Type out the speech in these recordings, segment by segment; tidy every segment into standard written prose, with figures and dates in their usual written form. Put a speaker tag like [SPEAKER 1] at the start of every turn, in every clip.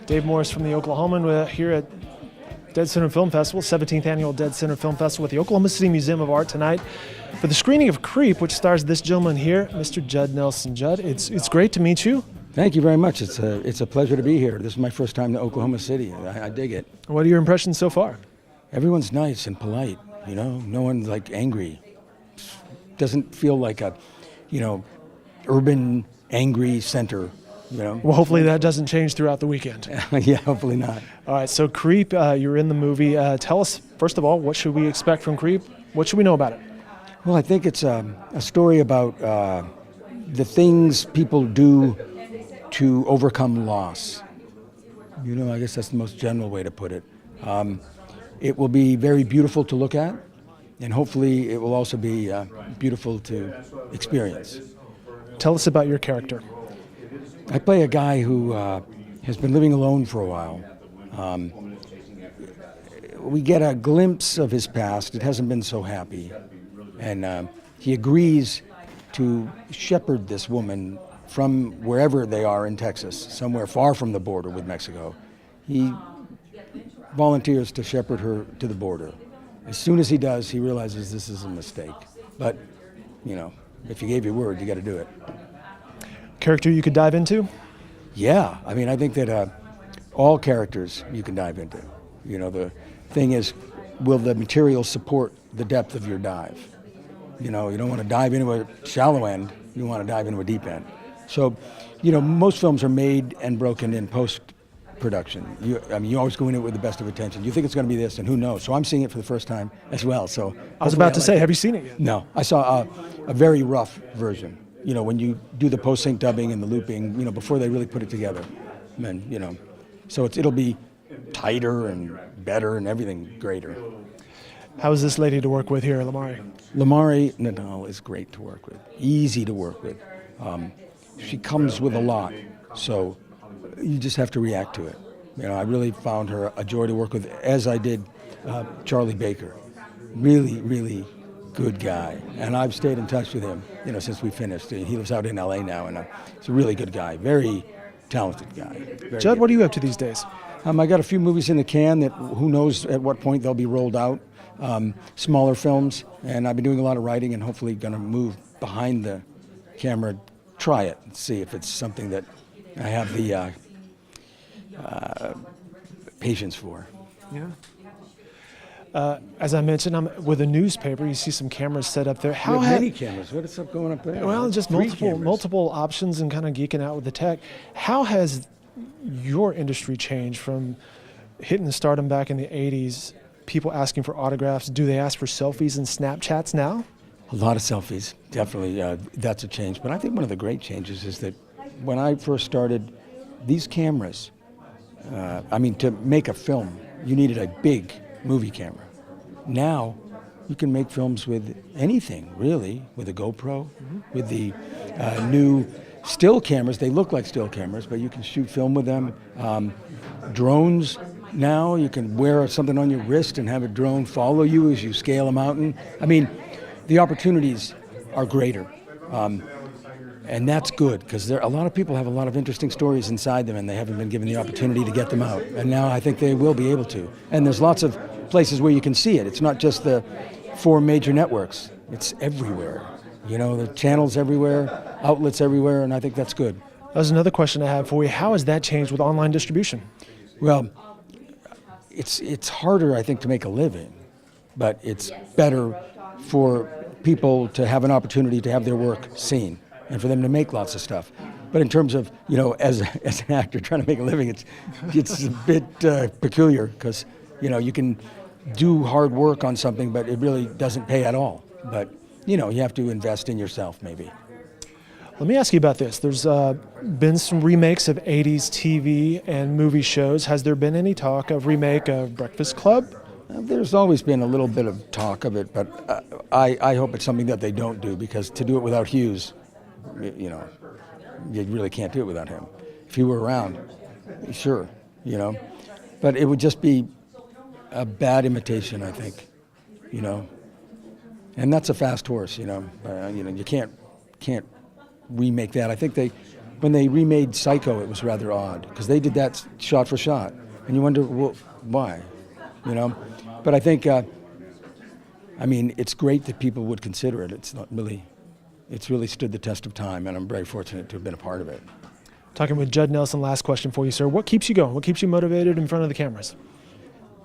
[SPEAKER 1] Dave Morris from the Oklahoman. We're here at deadCenter Film Festival, 17th Annual deadCenter Film Festival with the Oklahoma City Museum of Art tonight for the screening of Creep, which stars this gentleman here, Mr. Judd Nelson. Judd, it's great to meet you.
[SPEAKER 2] Thank you very much. It's a pleasure to be here. This is my first time to Oklahoma City. I dig it.
[SPEAKER 1] What are your impressions so far?
[SPEAKER 2] Everyone's nice and polite, you know. No one's like angry. Doesn't feel like a, urban angry center,
[SPEAKER 1] Well, hopefully that doesn't change throughout the weekend.
[SPEAKER 2] Yeah, hopefully not.
[SPEAKER 1] All right, so Creep, you're in the movie. Tell us, first of all, what should we expect from Creep? What should we know about it?
[SPEAKER 2] Well, I think it's a story about the things people do to overcome loss. I guess that's the most general way to put it. It will be very beautiful to look at, and hopefully it will also be beautiful to experience.
[SPEAKER 1] Tell us about your character.
[SPEAKER 2] I play a guy who has been living alone for a while. We get a glimpse of his past. It hasn't been so happy. And he agrees to shepherd this woman from wherever they are in Texas, somewhere far from the border with Mexico. He volunteers to shepherd her to the border. As soon as he does, he realizes this is a mistake. But, if you gave your word, you got to do it.
[SPEAKER 1] Character you could dive into?
[SPEAKER 2] Yeah, I think that all characters you can dive into. The thing is, will the material support the depth of your dive? You don't want to dive into a shallow end, you want to dive into a deep end. So, most films are made and broken in post-production. You always go into it with the best of intention. You think it's going to be this, and who knows? So I'm seeing it for the first time as well. So
[SPEAKER 1] I was about to say, have you seen it yet?
[SPEAKER 2] No, I saw a very rough version. When you do the post-sync dubbing and the looping, before they really put it together. And, so it'll be tighter and better and everything greater.
[SPEAKER 1] How is this lady to work with here, Lamari?
[SPEAKER 2] Lamari Nadal is great to work with, easy to work with. She comes with a lot, so you just have to react to it. I really found her a joy to work with, as I did Charlie Baker. Really, really good guy, and I've stayed in touch with him, since we finished. He lives out in LA now, and he's a really good guy, very talented guy.
[SPEAKER 1] Judd, what are you up to these days?
[SPEAKER 2] I got a few movies in the can that who knows at what point they'll be rolled out, smaller films, and I've been doing a lot of writing and hopefully going to move behind the camera, try it, and see if it's something that I have the patience for.
[SPEAKER 1] Yeah. As I mentioned, I'm with a newspaper. You see some cameras set up there.
[SPEAKER 2] How many cameras? What is up going up there?
[SPEAKER 1] Well, just multiple options and kind of geeking out with the tech. How has your industry changed from hitting the stardom back in the 80s, people asking for autographs? Do they ask for selfies and Snapchats now?
[SPEAKER 2] A lot of selfies, definitely. That's a change. But I think one of the great changes is that when I first started, these cameras, to make a film, you needed a big movie camera. Now, you can make films with anything, really, with a GoPro, with the new still cameras. They look like still cameras, but you can shoot film with them. Drones now, you can wear something on your wrist and have a drone follow you as you scale a mountain. The opportunities are greater. And that's good, because a lot of people have a lot of interesting stories inside them, and they haven't been given the opportunity to get them out. And now I think they will be able to. And there's lots of places where you can see it. It's not just the 4 major networks. It's everywhere. The channels everywhere, outlets everywhere, and I think that's good.
[SPEAKER 1] That was another question I had for you. How has that changed with online distribution?
[SPEAKER 2] Well, it's harder, I think, to make a living, but it's better for people to have an opportunity to have their work seen and for them to make lots of stuff. But in terms of, as an actor trying to make a living, it's a bit peculiar, because, you can do hard work on something, but it really doesn't pay at all. But, you have to invest in yourself, maybe.
[SPEAKER 1] Let me ask you about this. There's been some remakes of 80s TV and movie shows. Has there been any talk of remake of Breakfast Club?
[SPEAKER 2] There's always been a little bit of talk of it, but I hope it's something that they don't do, because to do it without Hughes, you really can't do it without him. If he were around, sure, but it would just be a bad imitation, I think, and that's a fast horse, you can't remake that. I think when they remade Psycho, it was rather odd because they did that shot for shot, and you wonder, well, why, you know? But I think, I mean, it's great that people would consider it. It's really stood the test of time, and I'm very fortunate to have been a part of it.
[SPEAKER 1] Talking with Judd Nelson, last question for you, sir. What keeps you going? What keeps you motivated in front of the cameras?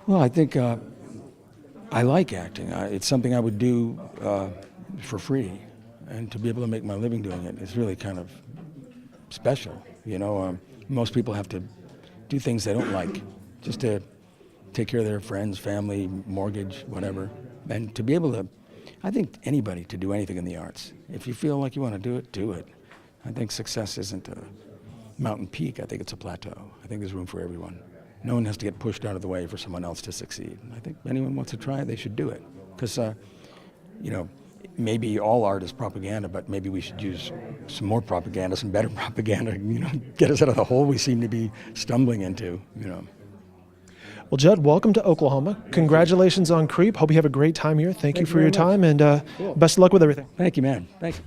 [SPEAKER 2] Well, I think I like acting. It's something I would do for free, and to be able to make my living doing it is really kind of special. You know, most people have to do things they don't like just to take care of their friends, family, mortgage, whatever. And to be able to, I think anybody to do anything in the arts. If you feel like you want to do it, do it. I think success isn't a mountain peak. I think it's a plateau. I think there's room for everyone. No one has to get pushed out of the way for someone else to succeed. I think anyone wants to try it, they should do it. Because, you know, maybe all art is propaganda, but maybe we should use some more propaganda, some better propaganda, you know, get us out of the hole we seem to be stumbling into, you know.
[SPEAKER 1] Well, Judd, welcome to Oklahoma. Congratulations on Creep. Hope you have a great time here. Thank you for your time, and best of luck with everything.
[SPEAKER 2] Thank you, man. Thank you.